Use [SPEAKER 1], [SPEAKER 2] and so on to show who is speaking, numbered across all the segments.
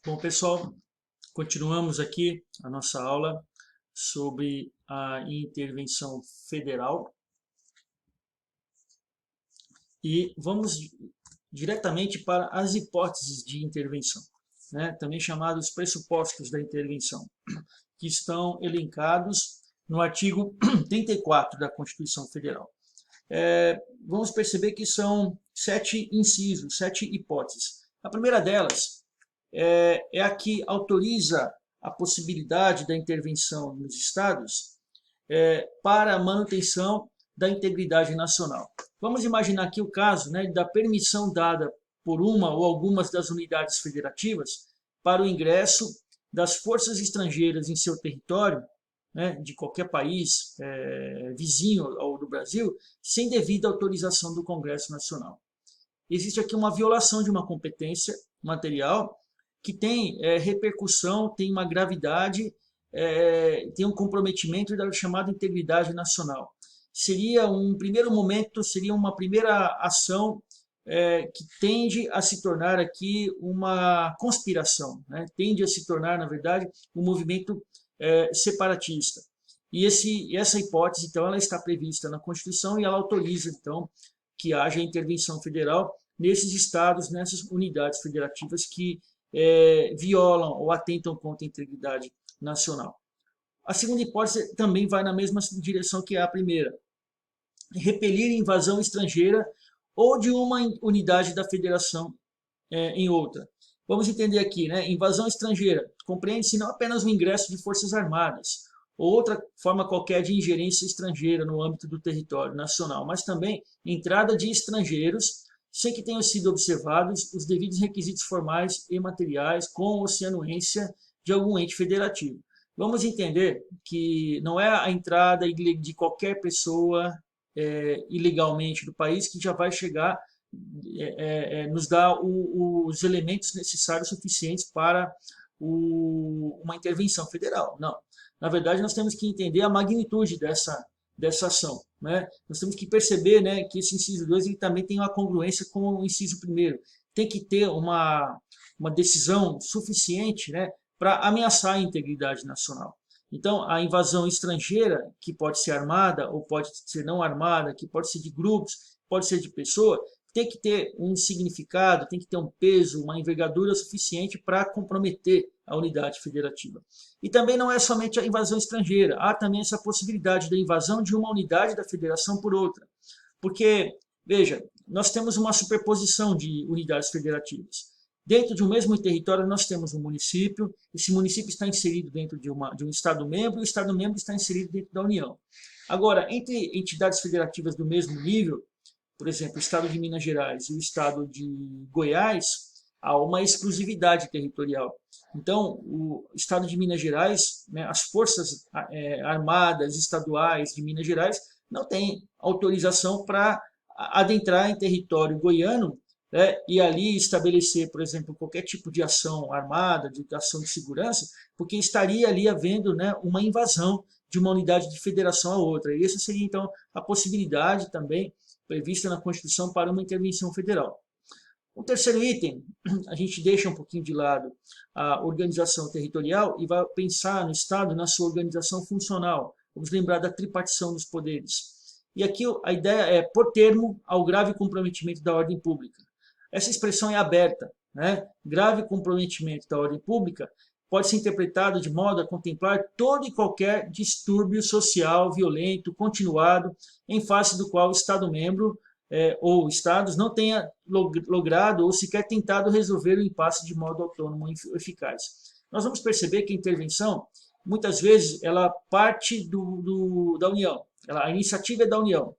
[SPEAKER 1] Bom, pessoal, continuamos aqui a nossa aula sobre a intervenção federal e vamos diretamente para as hipóteses de intervenção, né? Também chamados pressupostos da intervenção, que estão elencados no artigo 34 da Constituição Federal. Vamos perceber que são 7 incisos, 7 hipóteses. A primeira delas é a que autoriza a possibilidade da intervenção nos estados para a manutenção da integridade nacional. Vamos imaginar aqui o caso, né, da permissão dada por uma ou algumas das unidades federativas para o ingresso das forças estrangeiras em seu território, né, de qualquer país vizinho ao do Brasil, sem devida autorização do Congresso Nacional. Existe aqui uma violação de uma competência material que tem repercussão, tem uma gravidade, tem um comprometimento da chamada integridade nacional. Seria um primeiro momento, seria uma primeira ação que tende a se tornar aqui uma conspiração, né? Tende a se tornar, na verdade, um movimento separatista. E essa hipótese, então, ela está prevista na Constituição e ela autoriza, então, que haja intervenção federal nesses estados, nessas unidades federativas que violam ou atentam contra a integridade nacional. A segunda hipótese também vai na mesma direção que a primeira. Repelir invasão estrangeira ou de uma unidade da federação em outra. Vamos entender aqui, né? Invasão estrangeira compreende-se não apenas o ingresso de forças armadas ou outra forma qualquer de ingerência estrangeira no âmbito do território nacional, mas também entrada de estrangeiros sem que tenham sido observados os devidos requisitos formais e materiais com ou sem anuência de algum ente federativo. Vamos entender que não é a entrada de qualquer pessoa ilegalmente do país que já vai chegar, nos dar os elementos necessários suficientes para uma intervenção federal. Não. Na verdade, nós temos que entender a magnitude dessa ação, né? Nós temos que perceber, né, que esse inciso 2 ele também tem uma congruência com o inciso 1º. Tem que ter uma decisão suficiente, né, para ameaçar a integridade nacional. Então, a invasão estrangeira, que pode ser armada ou pode ser não armada, que pode ser de grupos, pode ser de pessoa, tem que ter um significado, tem que ter um peso, uma envergadura suficiente para comprometer a unidade federativa. E também não é somente a invasão estrangeira, há também essa possibilidade da invasão de uma unidade da federação por outra. Porque, veja, nós temos uma superposição de unidades federativas. Dentro de um mesmo território nós temos um município, esse município está inserido dentro de um Estado-membro e o Estado-membro está inserido dentro da União. Agora, entre entidades federativas do mesmo nível, por exemplo, o Estado de Minas Gerais e o Estado de Goiás, há uma exclusividade territorial. Então, o Estado de Minas Gerais, né, as forças armadas estaduais de Minas Gerais não têm autorização para adentrar em território goiano, e ali estabelecer, por exemplo, qualquer tipo de ação armada, de ação de segurança, porque estaria ali havendo, né, uma invasão de uma unidade de federação a outra. E essa seria, então, a possibilidade também prevista na Constituição para uma intervenção federal. O terceiro item, a gente deixa um pouquinho de lado a organização territorial e vai pensar no Estado na sua organização funcional. Vamos lembrar da tripartição dos poderes. E aqui a ideia é pôr termo ao grave comprometimento da ordem pública. Essa expressão é aberta, né? Grave comprometimento da ordem pública pode ser interpretado de modo a contemplar todo e qualquer distúrbio social violento, continuado, em face do qual o Estado-membro ou Estados não tenha logrado ou sequer tentado resolver o impasse de modo autônomo e eficaz. Nós vamos perceber que a intervenção, muitas vezes, ela parte da União, a iniciativa é da União.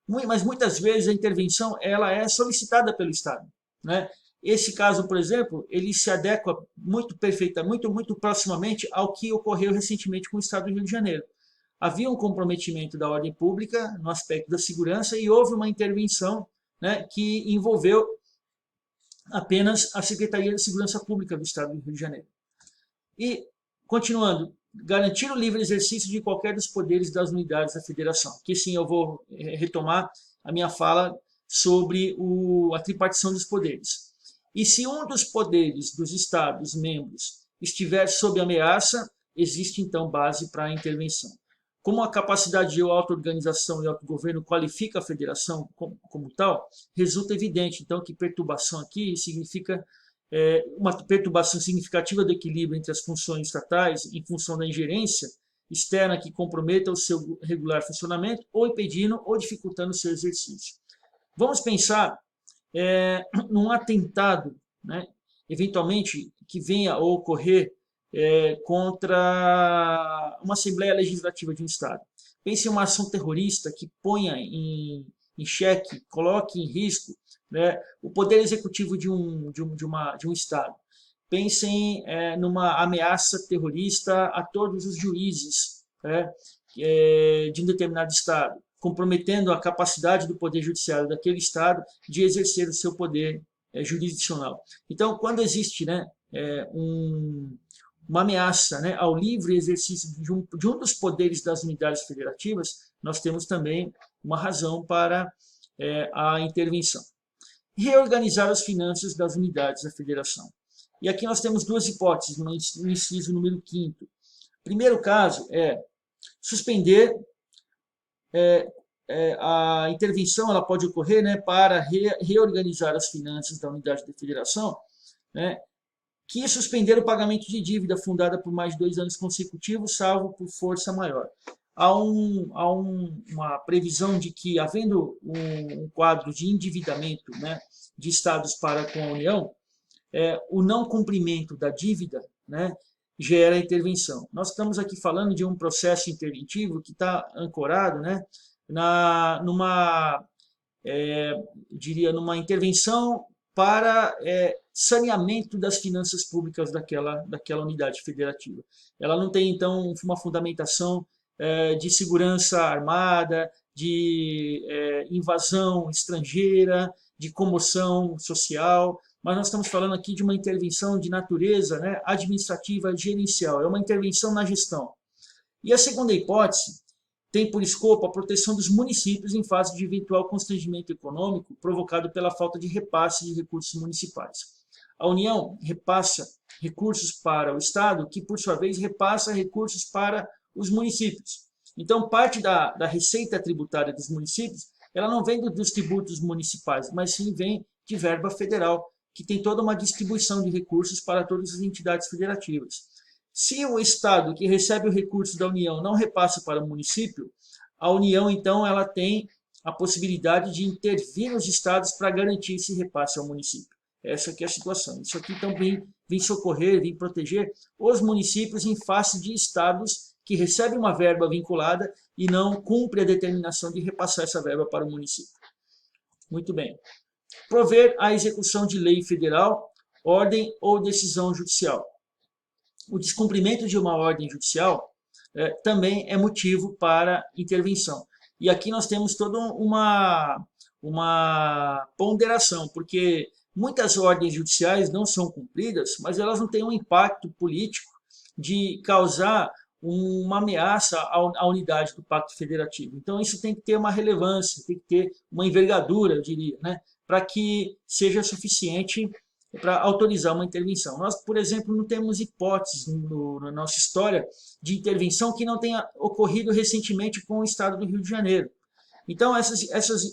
[SPEAKER 1] Mas muitas vezes a intervenção ela é solicitada pelo Estado, né? Esse caso, por exemplo, ele se adequa muito proximamente ao que ocorreu recentemente com o Estado do Rio de Janeiro. Havia um comprometimento da ordem pública no aspecto da segurança e houve uma intervenção, né, que envolveu apenas a Secretaria de Segurança Pública do Estado do Rio de Janeiro. E, continuando, garantir o livre exercício de qualquer dos poderes das unidades da federação. Aqui sim eu vou retomar a minha fala sobre a tripartição dos poderes. E se um dos poderes dos Estados-membros estiver sob ameaça, existe então base para a intervenção. Como a capacidade de auto-organização e autogoverno qualifica a federação como tal, resulta evidente então que perturbação aqui significa uma perturbação significativa do equilíbrio entre as funções estatais em função da ingerência externa que comprometa o seu regular funcionamento ou impedindo ou dificultando o seu exercício. Vamos pensar num atentado, né, eventualmente, que venha a ocorrer contra uma Assembleia Legislativa de um Estado. Pense em uma ação terrorista que ponha em xeque, coloque em risco, né, o poder executivo de um Estado. Pensem numa ameaça terrorista a todos os juízes, né, de um determinado Estado, comprometendo a capacidade do Poder Judiciário daquele Estado de exercer o seu poder jurisdicional. Então, quando existe, né, uma ameaça, né, ao livre exercício de um dos poderes das unidades federativas, nós temos também uma razão para a intervenção. Reorganizar as finanças das unidades da federação. E aqui nós temos duas hipóteses no inciso número 5º. Primeiro caso é suspender a intervenção, ela pode ocorrer, né, para reorganizar as finanças da unidade de federação, né, que suspender o pagamento de dívida fundada por mais de 2 anos consecutivos, salvo por força maior. Há uma previsão de que, havendo um quadro de endividamento, né, de Estados para com a União, o não cumprimento da dívida, né, gera intervenção. Nós estamos aqui falando de um processo interventivo que está ancorado, né, numa intervenção para saneamento das finanças públicas daquela unidade federativa. Ela não tem, então, uma fundamentação de segurança armada, de invasão estrangeira, de comoção social, mas nós estamos falando aqui de uma intervenção de natureza, né, administrativa gerencial, é uma intervenção na gestão. E a segunda hipótese tem por escopo a proteção dos municípios em fase de eventual constrangimento econômico provocado pela falta de repasse de recursos municipais. A União repassa recursos para o Estado, que por sua vez repassa recursos para os municípios. Então, parte da receita tributária dos municípios, ela não vem dos tributos municipais, mas sim vem de verba federal, que tem toda uma distribuição de recursos para todas as entidades federativas. Se o Estado que recebe o recurso da União não repassa para o município, a União, então, ela tem a possibilidade de intervir nos estados para garantir esse repasse ao município. Essa aqui é a situação. Isso aqui também vem socorrer, vem proteger os municípios em face de estados que recebem uma verba vinculada e não cumpre a determinação de repassar essa verba para o município. Muito bem. Prover a execução de lei federal, ordem ou decisão judicial. O descumprimento de uma ordem judicial também é motivo para intervenção. E aqui nós temos toda uma ponderação, porque muitas ordens judiciais não são cumpridas, mas elas não têm um impacto político de causar uma ameaça à unidade do Pacto Federativo. Então, isso tem que ter uma relevância, tem que ter uma envergadura, eu diria, né, para que seja suficiente para autorizar uma intervenção. Nós, por exemplo, não temos hipóteses na nossa história de intervenção que não tenha ocorrido recentemente com o Estado do Rio de Janeiro. Então,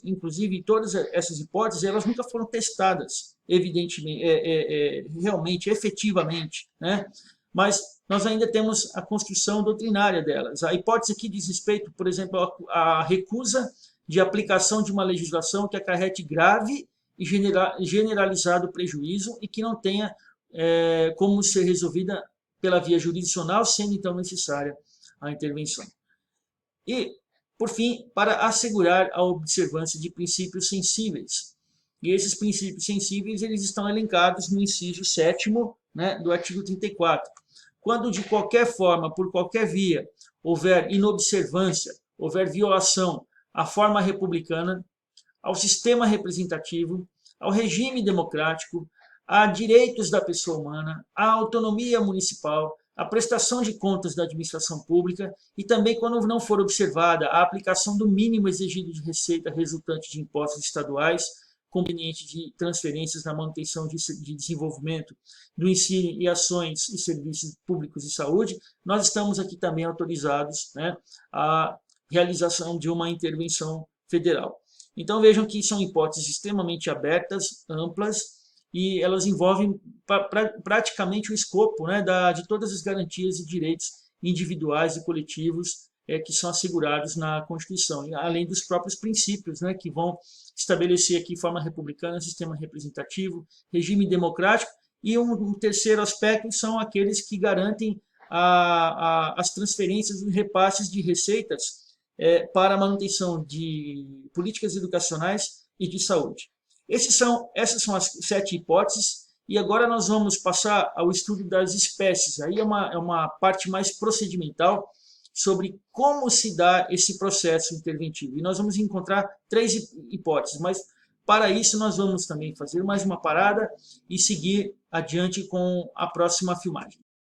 [SPEAKER 1] inclusive, todas essas hipóteses, elas nunca foram testadas, evidentemente, realmente, efetivamente, né? Mas nós ainda temos a construção doutrinária delas. A hipótese aqui diz respeito, por exemplo, à recusa de aplicação de uma legislação que acarrete grave e generalizado prejuízo e que não tenha como ser resolvida pela via jurisdicional, sendo então necessária a intervenção. E, por fim, para assegurar a observância de princípios sensíveis. E esses princípios sensíveis eles estão elencados no inciso 7º, né, do artigo 34. Quando de qualquer forma, por qualquer via, houver inobservância, houver violação à forma republicana, ao sistema representativo, ao regime democrático, a direitos da pessoa humana, à autonomia municipal, à prestação de contas da administração pública e também quando não for observada a aplicação do mínimo exigido de receita resultante de impostos estaduais, conveniente de transferências na manutenção de desenvolvimento do ensino e ações e serviços públicos de saúde, nós estamos aqui também autorizados, né, a realização de uma intervenção federal. Então vejam que são hipóteses extremamente abertas, amplas, e elas envolvem praticamente o escopo, né, de todas as garantias e direitos individuais e coletivos que são assegurados na Constituição, além dos próprios princípios, né, que vão estabelecer aqui forma republicana, sistema representativo, regime democrático, e um terceiro aspecto são aqueles que garantem as transferências e repasses de receitas para a manutenção de políticas educacionais e de saúde. Essas são as 7 hipóteses, e agora nós vamos passar ao estudo das espécies. Aí é uma parte mais procedimental sobre como se dá esse processo interventivo. E nós vamos encontrar 3 hipóteses, mas para isso nós vamos também fazer mais uma parada e seguir adiante com a próxima filmagem.